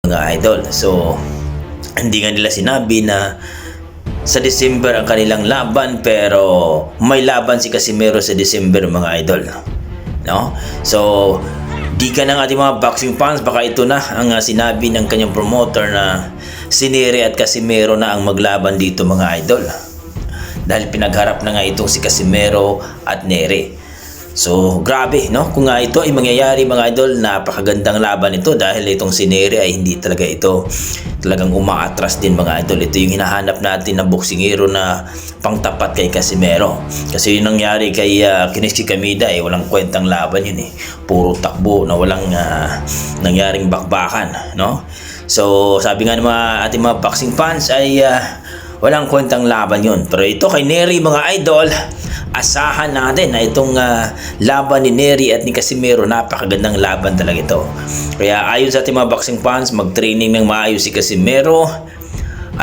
mga idol. So, hindi nga nila sinabi na sa December ang kanilang laban, pero may laban si Casimero sa December mga idol. No? So, di ka ng ating mga boxing fans, baka ito na ang sinabi ng kanyang promoter na si Nery at Casimero na ang maglaban dito mga idol. Dahil pinagharap na nga itong si Casimero at Nery. So, grabe, no? Kung nga ito ay mangyayari mga idol, napakagandang laban ito dahil itong si Nery ay hindi talaga ito talagang umaatras din mga idol. Ito yung hinahanap natin na boksingero na pangtapat kay Casimero. Kasi yung nangyari kay Kinichi Kamida ay walang kwentang laban yun eh. Puro takbo na walang nangyaring bakbakan, no? So, sabi nga ng mga ating mga boxing fans ay walang kwentang laban yun. Pero ito kay Nery mga idol, asahan natin na itong laban ni Nery at ni Casimero, napakagandang laban talaga ito. Kaya ayon sa ating mga boxing fans, mag-training ng maayos si Casimero